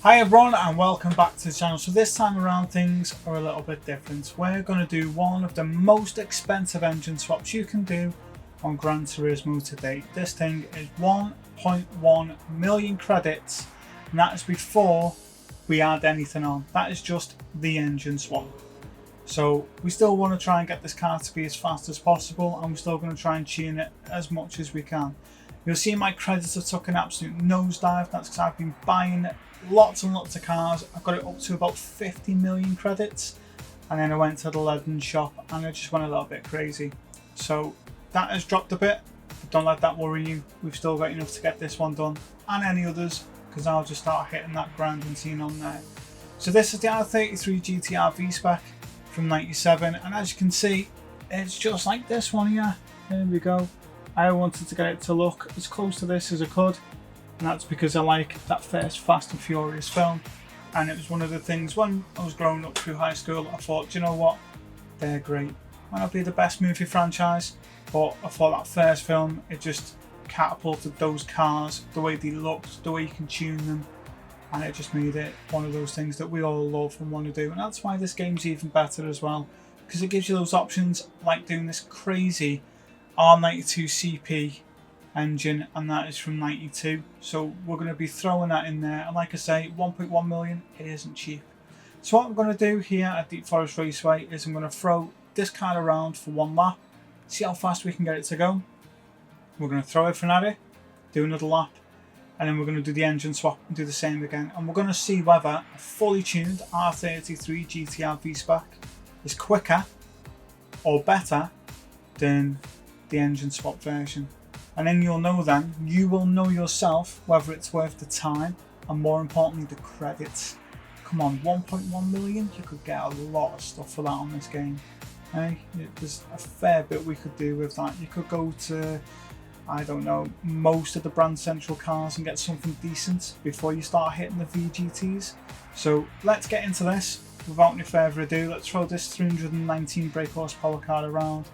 Hi everyone and welcome back to the channel. So this time around things are a little bit different. We're going to do one of the most expensive engine swaps you can do on Gran Turismo to date. This thing is 1.1 million credits and that is before we add anything on. That is just the engine swap. So we still want to try and get this car to be as fast as possible, and we're still going to try and tune it as much as we can. You'll see my credits have took an absolute nosedive. That's because I've been buying lots and lots of cars. I've got it up to about 50 million credits, and then I went to the Legend shop and I just went a little bit crazy. So that has dropped a bit, but don't let that worry you. We've still got enough to get this one done and any others, because I'll just start hitting that grand and seeing on there. So this is the R33 GT V-Spec from 97, and as you can see, it's just like this one here. There we go. I wanted to get it to look as close to this as I could, and that's because I like that first Fast and Furious film, and it was one of the things when I was growing up through high school. I thought, do you know what, they're great. Might not be the best movie franchise, but I thought that first film, it just catapulted those cars, the way they looked, the way you can tune them, and it just made it one of those things that we all love and want to do. And that's why this game's even better as well, because it gives you those options like doing this crazy R92CP engine, and that is from 92. So we're going to be throwing that in there, and like I say, 1.1 million, it isn't cheap. So what I'm going to do here at Deep Forest Raceway is I'm going to throw this car around for one lap, see how fast we can get it to go. We're going to throw everything at it, do another lap, and then we're going to do the engine swap and do the same again. And we're going to see whether a fully tuned R33 GT V-Spec is quicker or better than the engine swap version. And then you'll know then, you will know yourself whether it's worth the time and more importantly the credits. Come on, 1.1 million, you could get a lot of stuff for that on this game. Hey, there's a fair bit we could do with that. You could go to, I don't know, most of the brand central cars and get something decent before you start hitting the VGTs. So let's get into this without any further ado. Let's throw this 319 brake horsepower car around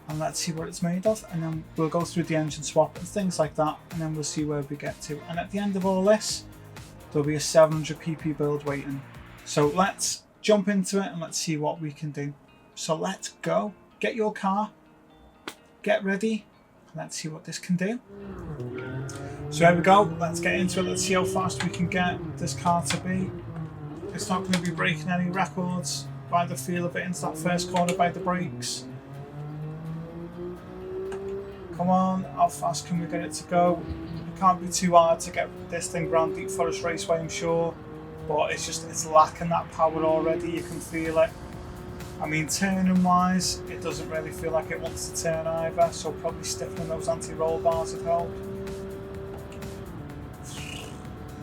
and let's see what it's made of, and then we'll go through the engine swap and things like that, and then we'll see where we get to. And at the end of all this, there'll be a 700 pp build waiting. So let's jump into it and let's see what we can do. So let's go. Get your car, get ready, let's see what this can do. So here we go, let's get into it. Let's see how fast we can get this car to be. It's not going to be breaking any records by the feel of it into that first corner by the brakes. Come on, how fast can we get it to go? It can't be too hard to get this thing around Deep Forest Raceway, I'm sure, but it's lacking that power already. You can feel it. I mean, turning wise, it doesn't really feel like it wants to turn either, so probably stiffening those anti-roll bars would help.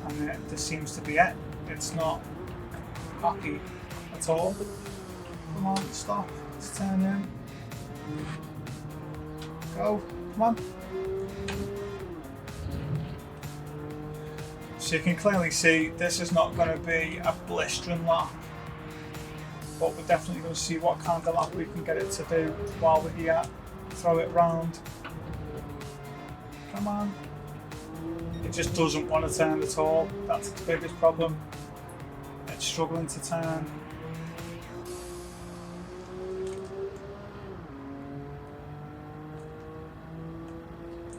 And this seems to be it. It's not happy at all. Come on, stop. Let's turn in. Go. Come on. So you can clearly see this is not going to be a blistering lap, but we're definitely going to see what kind of lap we can get it to do while we're here. Throw it round. Come on. It just doesn't want to turn at all. That's its biggest problem. It's struggling to turn.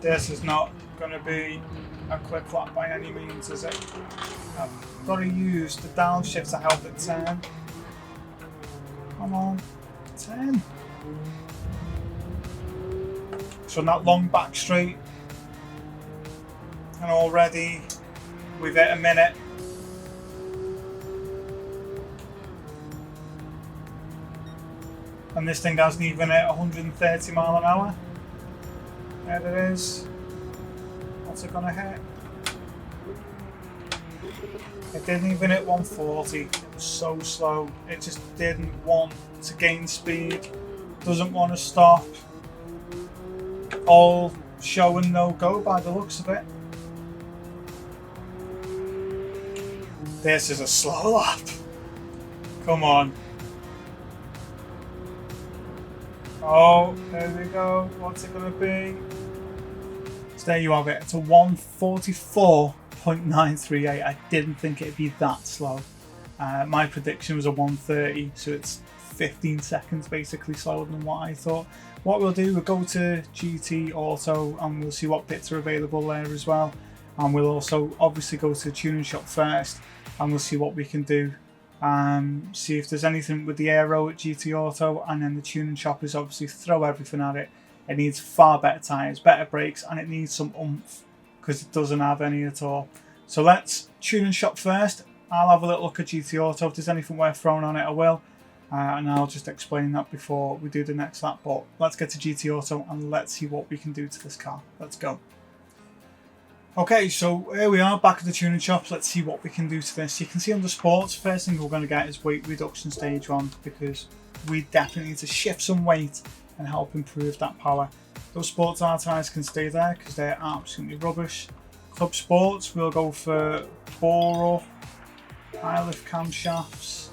This is not going to be a quick lap by any means, is it? I've got to use the downshift to help it turn. Come on, turn. So on that long back straight, and already we've hit a minute. And this thing hasn't even hit 130 mile an hour. There it is. What's it gonna hit? It didn't even hit 140. It was so slow. It just didn't want to gain speed. Doesn't want to stop. All show and no go by the looks of it. This is a slow lap. Come on. Oh, there we go. What's it going to be? So there you have it. It's a 144.9 1.938. I didn't think it'd be that slow. My prediction was a 130, so it's 15 seconds basically slower than what I thought. What we'll do, we'll go to GT Auto and we'll see what bits are available there as well. And we'll also obviously go to the tuning shop first and we'll see what we can do. See if there's anything with the aero at GT Auto, and then the tuning shop is obviously throw everything at it. It needs far better tyres, better brakes, and it needs some oomph because it doesn't have any at all. So let's tuning shop first. I'll have a little look at GT Auto. If there's anything worth throwing on it, I will. And I'll just explain that before we do the next lap. But let's get to GT Auto and let's see what we can do to this car. Let's go. Okay, so here we are back at the tuning shop. Let's see what we can do to this. You can see under sports, first thing we're going to get is weight reduction stage 1, because we definitely need to shift some weight and help improve that power. Those sports R tyres can stay there because they're absolutely rubbish. Club sports, we'll go for bore up, high lift camshafts.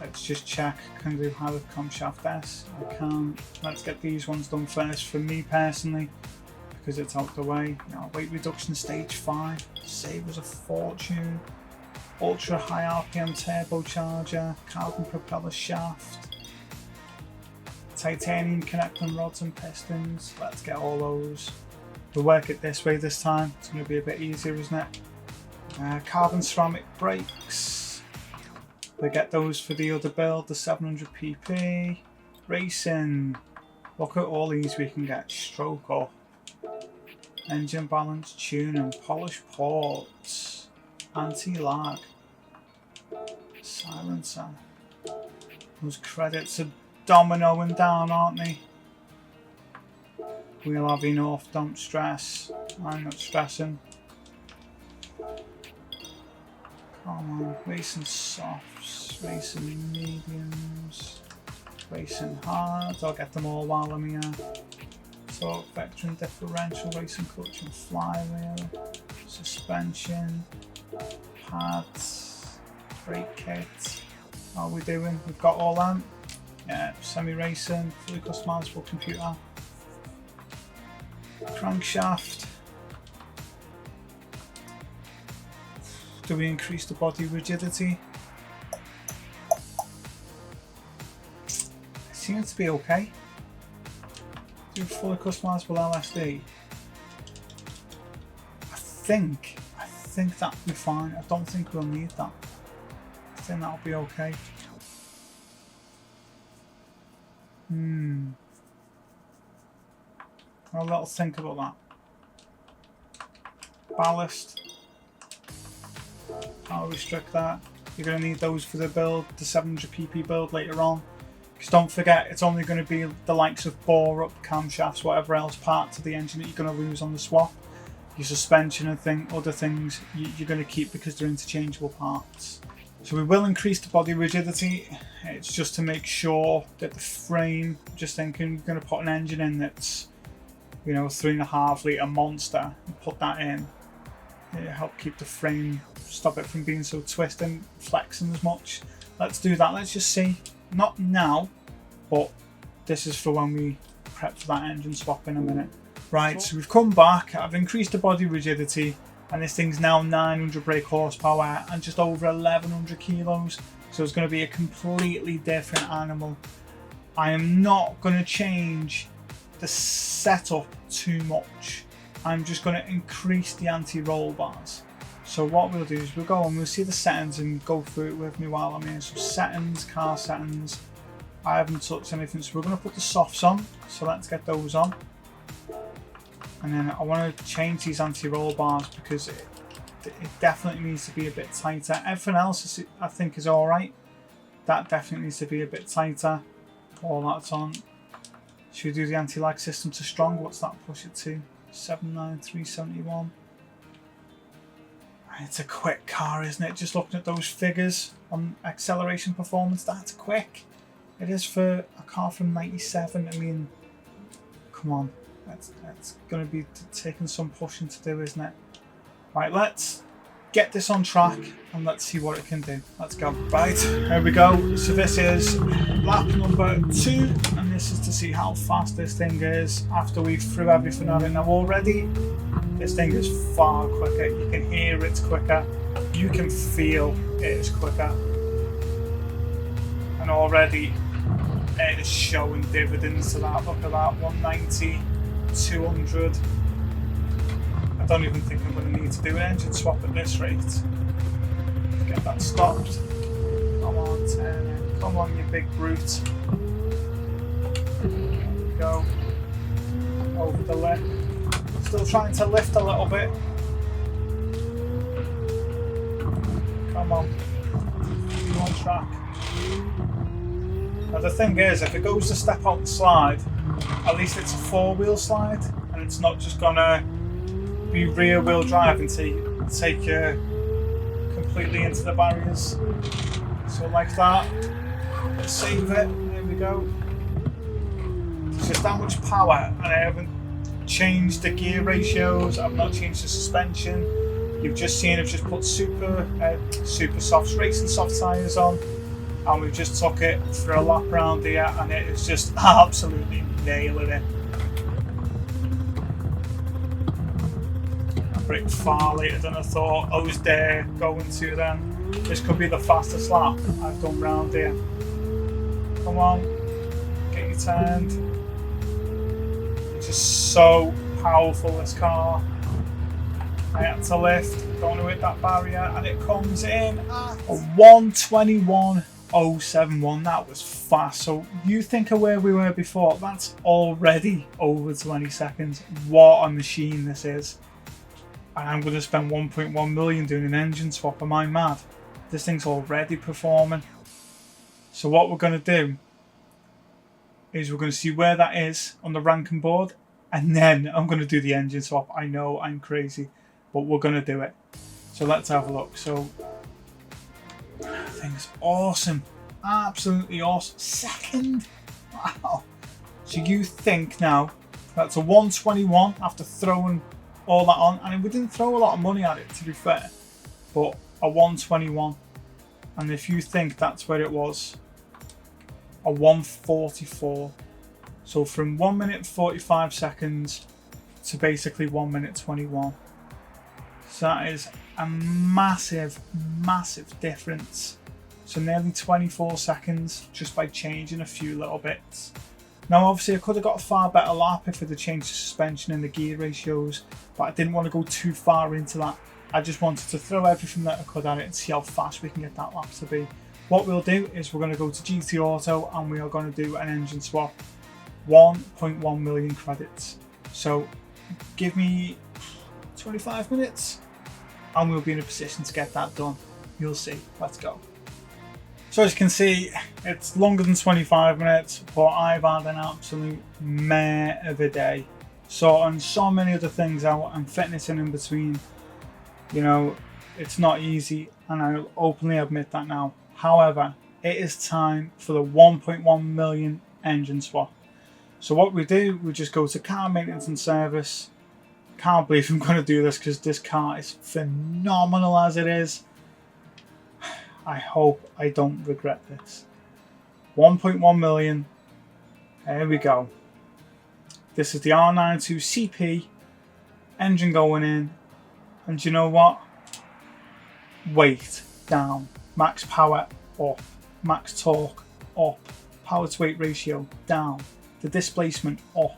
Let's just check, can I do high lift camshaft S? I can. Let's get these ones done first for me personally, because it's out the way. Now, weight reduction stage 5, save us a fortune. Ultra high RPM turbocharger, carbon propeller shaft, titanium connecting rods and pistons. Let's get all those. We'll work it this way this time. It's going to be a bit easier, isn't it? Carbon ceramic brakes. We get those for the other build, the 700pp. Racing. Look at all these we can get. Stroke up. Engine balance, tuning, polish ports, anti-lag, silencer. Those credits are dominoing down, aren't they? We'll have enough, don't stress. I'm not stressing. Come on, racing softs, racing mediums, racing hards. I'll get them all while I'm here. So, vector and differential, racing clutch and flywheel, suspension, pads, brake kit. How are we doing? We've got all that. Yeah, semi-racing, fully customizable computer. Crankshaft. Do we increase the body rigidity? It seems to be okay. Do fully customizable LSD. I think that'll be fine. I don't think we'll need that. I think that'll be okay. I'll have a little think about that. Ballast. I'll restrict that. You're going to need those for the build, the 700pp build later on. Because don't forget, it's only going to be the likes of bore up, camshafts, whatever else parts of the engine that you're going to lose on the swap. Your suspension and other things you're going to keep because they're interchangeable parts. So we will increase the body rigidity. It's just to make sure that the frame, just thinking we're going to put an engine in that's, you know, 3.5 litre monster and put that in. It'll help keep the frame, stop it from being so twisted and flexing as much. Let's do that. Let's just see. Not now, but this is for when we prep for that engine swap in a minute. Right, so we've come back. I've increased the body rigidity, and this thing's now 900 brake horsepower and just over 1100 kilos. So it's going to be a completely different animal. I am not going to change the setup too much. I'm just going to increase the anti-roll bars. So what we'll do is we'll go and we'll see the settings and go through it with me while I'm here. So settings, car settings. I haven't touched anything, so we're going to put the softs on. So let's get those on. And then I want to change these anti-roll bars because it definitely needs to be a bit tighter. Everything else I think is alright. That definitely needs to be a bit tighter. All that's on. Should we do the anti-lag system to strong? What's that push it to? 79371. It's a quick car, isn't it? Just looking at those figures on acceleration performance, that's quick. It is for a car from 97. I mean, come on. That's going to be taking some pushing to do, isn't it? Right, let's get this on track and let's see what it can do. Let's go. Right, here we go. So this is lap number 2, and this is to see how fast this thing is after we've threw everything at it. Now already This thing is far quicker. You can hear it's quicker. You can feel it is quicker. And already it is showing dividends to that. Look at that, 190, 200. I don't even think I'm going to need to do an engine swap at this rate. Let's get that stopped. Come on, turn in. Come on, you big brute. There we go. Over the lip. Still trying to lift a little bit. Come on. You're on track. Now the thing is, if it goes to step out and slide, at least it's a four-wheel slide, and it's not just gonna be rear-wheel drive and take you completely into the barriers. So like that. Save it. There we go. There's just that much power, and I haven't changed the gear ratios. I've not changed the suspension. You've just seen I've just put super soft racing soft tyres on, and we've just took it for a lap around here, and it is just absolutely nailing it. I braked far later than I thought I was there going to then. This could be the fastest lap I've done round here. Come on, get you turned. It's just so powerful, this car. I had to lift, going to hit that barrier, and it comes in at a 1:21.071. That was fast. So you think of where we were before, that's already over 20 seconds. What a machine this is. And I'm going to spend 1.1 million doing an engine swap. Am I mad? This thing's already performing. So what we're going to do is we're going to see where that is on the ranking board, and then I'm going to do the engine swap. I know I'm crazy, but we're going to do it. So let's have a look. So that thing's awesome. Absolutely awesome. Second. Wow. So you think now that's a 121 after throwing all that on, and we didn't throw a lot of money at it, to be fair, but a 121. And if you think that's where it was, a 144. So from 1 minute 45 seconds to basically 1 minute 21. So that is a massive, massive difference. So nearly 24 seconds just by changing a few little bits. Now obviously I could have got a far better lap if I'd have changed the suspension and the gear ratios, but I didn't want to go too far into that. I just wanted to throw everything that I could at it and see how fast we can get that lap to be. What we'll do is we're going to go to GT Auto and we are going to do an engine swap. 1.1 million credits. So give me 25 minutes and we'll be in a position to get that done. You'll see. Let's go. So as you can see, it's longer than 25 minutes, but I've had an absolute mare of a day. Sorting so many other things out and fitting it in between. You know, it's not easy, and I'll openly admit that now. However, it is time for the 1.1 million engine swap. So what we do, we just go to car maintenance and service. Can't believe I'm going to do this because this car is phenomenal as it is. I hope I don't regret this. 1.1 million. There we go. This is the R92CP. Engine going in. And you know what? Weight down. Max power up. Max torque up. Power to weight ratio down. The displacement up.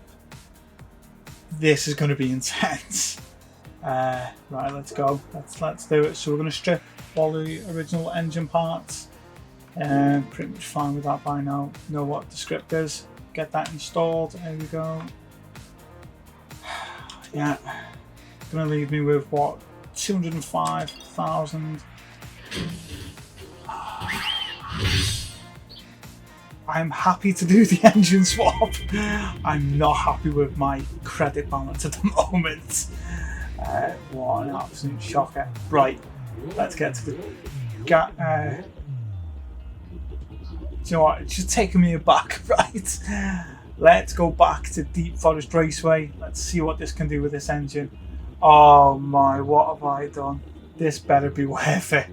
This is going to be intense. Right, let's go. Let's do it. So we're going to strip all the original engine parts. Pretty much fine with that by now. Know what the script is. Get that installed. There we go. Yeah. Going to leave me with what? 205,000. I'm happy to do the engine swap. I'm not happy with my credit balance at the moment. What an absolute shocker. Right, let's get to the... do you know what? It's just taking me aback, right? Let's go back to Deep Forest Raceway. Let's see what this can do with this engine. Oh my, what have I done? This better be worth it.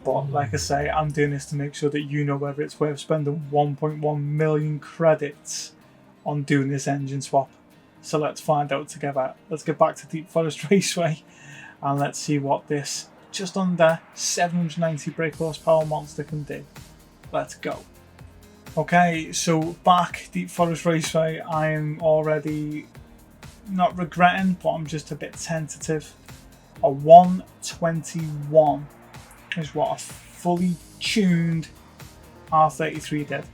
But like I say, I'm doing this to make sure that you know whether it's worth spending 1.1 million credits on doing this engine swap. So let's find out together. Let's get back to Deep Forest Raceway and let's see what this just under 790 brake horsepower monster can do. Let's go. Okay, so back Deep Forest Raceway. I am already not regretting, but I'm just a bit tentative. A 121 is what a fully tuned R33 did.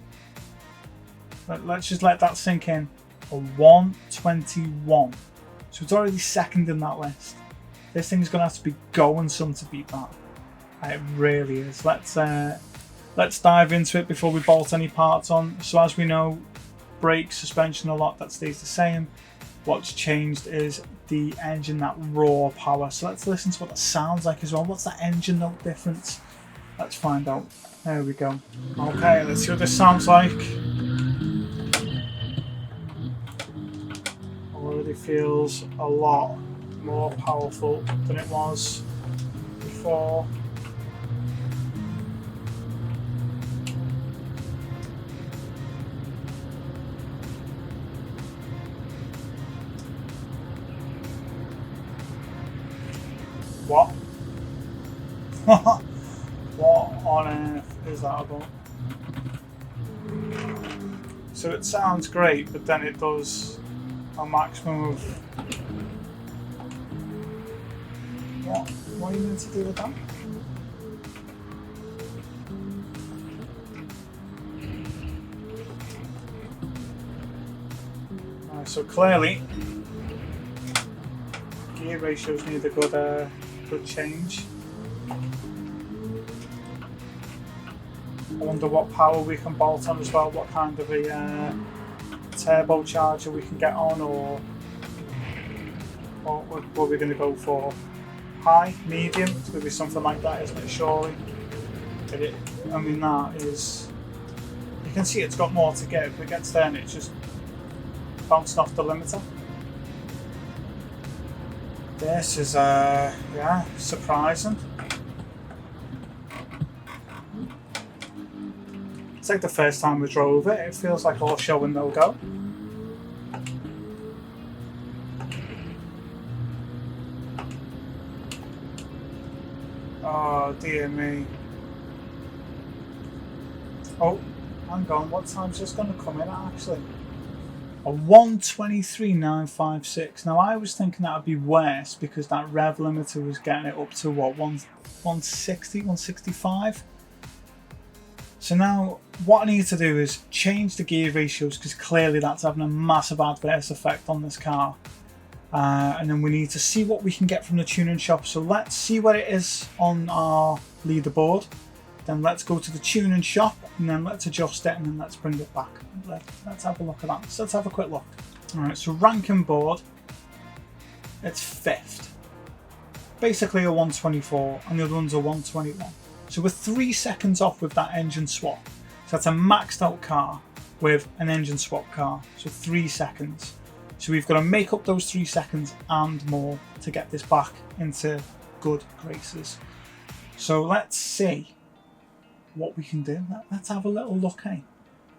Let's just let that sink in. A 121. So it's already second in that list. This thing's going to have to be going some to beat that. It really is. Let's dive into it before we bolt any parts on. So as we know, brake, suspension, a lot that stays the same. What's changed is the engine, that raw power. So let's listen to what that sounds like as well. What's that engine note difference? Let's find out. There we go. Okay, let's see what this sounds like. Already feels a lot more powerful than it was before. What? What on earth is that about? So it sounds great, but then it does a maximum of... What are you meant to do with that? So clearly, gear ratios need a good change. I wonder what power we can bolt on as well, what kind of a turbocharger we can get on, or what we're going to go for. High, medium, it's going to be something like that, isn't it, surely? I mean, that is... You can see it's got more to give. It gets there and it's just bouncing off the limiter. This is, yeah, surprising. It's like the first time we drove it. It feels like all show and no go. Oh dear me. Oh, hang on, what time's this going to come in at actually? A 123.956. Now I was thinking that would be worse because that rev limiter was getting it up to what, 160, 165? So now what I need to do is change the gear ratios because clearly that's having a massive adverse effect on this car. And then we need to see what we can get from the tuning shop. So let's see what it is on our leaderboard. Then let's go to the tuning shop and then let's adjust it and then let's bring it back. Let's have a look at that. So let's have a quick look. Alright, so ranking board, it's 5th. Basically a 124 and the other one's a 121. So we're 3 seconds off with that engine swap. So that's a maxed out car with an engine swap car. So 3 seconds. So we've got to make up those 3 seconds and more to get this back into good graces. So let's see what we can do. Let's have a little look, eh?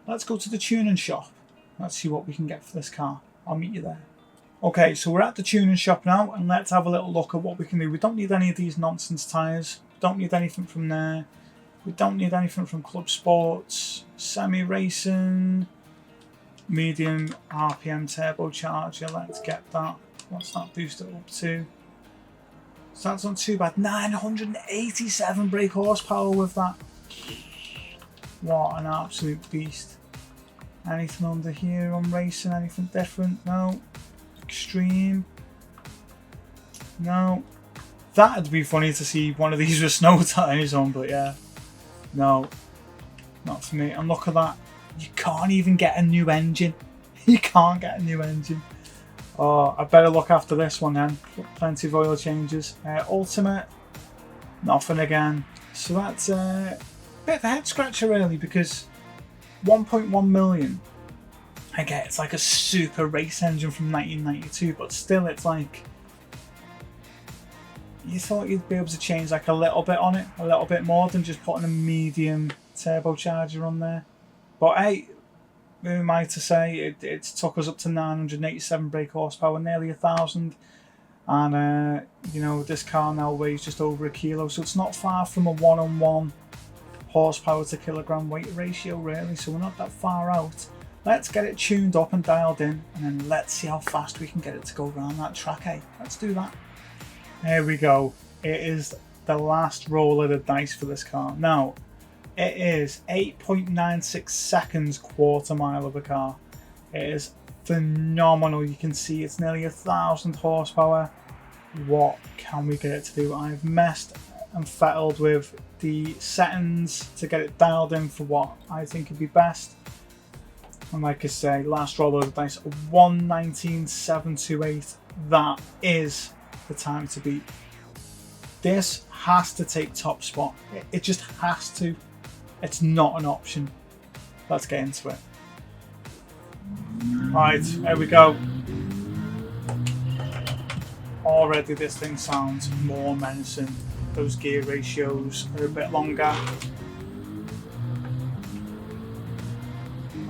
Let's go to the tuning shop. Let's see what we can get for this car. I'll meet you there. Okay, so we're at the tuning shop now and let's have a little look at what we can do. We don't need any of these nonsense tyres. We don't need anything from there. We don't need anything from Club Sports, semi-racing, medium RPM turbocharger. Let's get that. What's that boosted up to? So that's not too bad. 987 brake horsepower with that. What an absolute beast. Anything under here on racing? Anything different? No. Extreme? No. That'd be funny to see one of these with snow tyres on, but yeah. No. Not for me. And look at that. You can't even get a new engine. You can't get a new engine. Oh, I better look after this one then. Plenty of oil changes. Ultimate, nothing again. So that's a bit of a head scratcher really, because 1.1 million. I get it's like a super race engine from 1992, but still it's like, you thought you'd be able to change like a little bit on it, a little bit more than just putting a medium turbocharger on there. But hey, who am I to say? It took us up to 987 brake horsepower, nearly 1,000. And you know, this car now weighs just over a kilo, so it's not far from a 1-on-1 horsepower to kilogram weight ratio really, so we're not that far out. Let's get it tuned up and dialed in, and then let's see how fast we can get it to go around that track, eh? Let's do that. There we go. It is the last roll of the dice for this car. Now, it is 8.96 seconds quarter mile of a car. It is phenomenal. You can see it's nearly 1,000 horsepower. What can we get it to do? I've messed and fettled with the settings to get it dialed in for what I think would be best. And like I say, last roll of the dice, 1:19.728. That is the time to beat. This has to take top spot. It just has to. It's not an option. Let's get into it. Right, there we go. Already this thing sounds more menacing. Those gear ratios are a bit longer.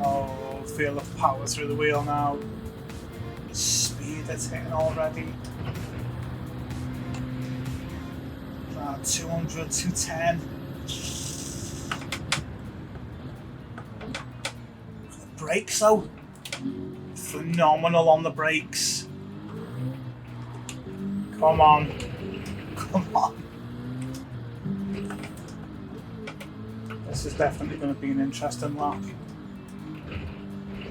Oh, feel the power through the wheel now. The speed it's hitting already. 200, 210. The brakes though, phenomenal on the brakes. Come on, come on. This is definitely going to be an interesting lap. I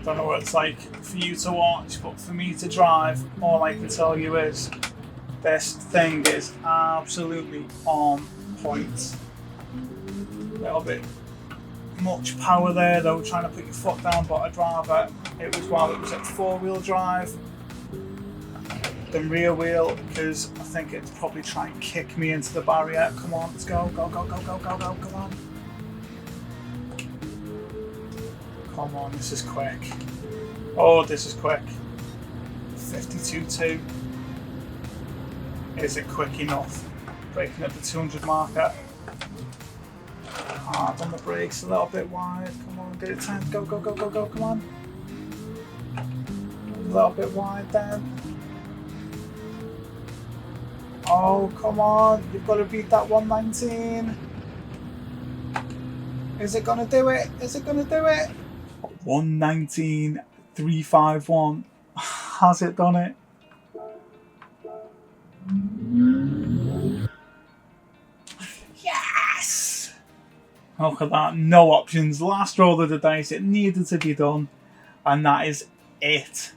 don't know what it's like for you to watch, but for me to drive, all I can tell you is this thing is absolutely on point. A little bit much power there though, trying to put your foot down, but I'd rather it was while it was at 4-wheel drive than rear wheel, because I think it'd probably try and kick me into the barrier. Come on, let's go, go, go, go, go, go, go, come on. Come on, this is quick. Oh, this is quick. 52.2. Is it quick enough? Breaking up the 200 marker. Hard on the brakes, a little bit wide. Come on, get it timed. Go, go, go, go, go, come on. A little bit wide then. Oh, come on. You've got to beat that 119. Is it going to do it? Is it going to do it? 119.351. Has it done it? Yes! Look at that. No options. Last roll of the dice. It needed to be done. And that is it.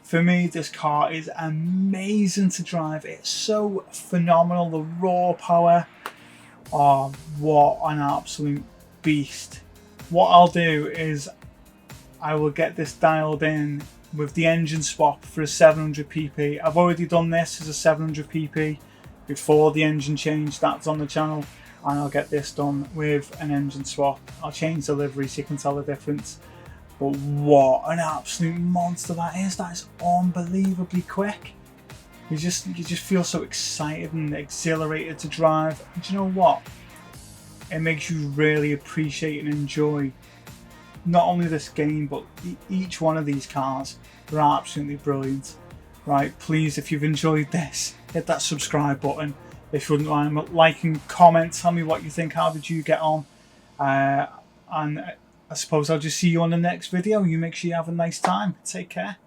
For me, this car is amazing to drive. It's so phenomenal. The raw power. Oh, what an absolute beast. What I'll do is I will get this dialed in with the engine swap for a 700 pp. I've already done this as a 700 pp before the engine change. That's on the channel, and I'll get this done with an engine swap. I'll change the livery so you can tell the difference. But what an absolute monster that is. That is unbelievably quick. You just feel so excited and exhilarated to drive. And do you know what? It makes you really appreciate and enjoy not only this game, but each one of these cars. They're absolutely brilliant. Right, please, if you've enjoyed this, hit that subscribe button. If you wouldn't mind liking, comment, tell me what you think. How did you get on? And I suppose I'll just see you on the next video. You make sure you have a nice time. Take care.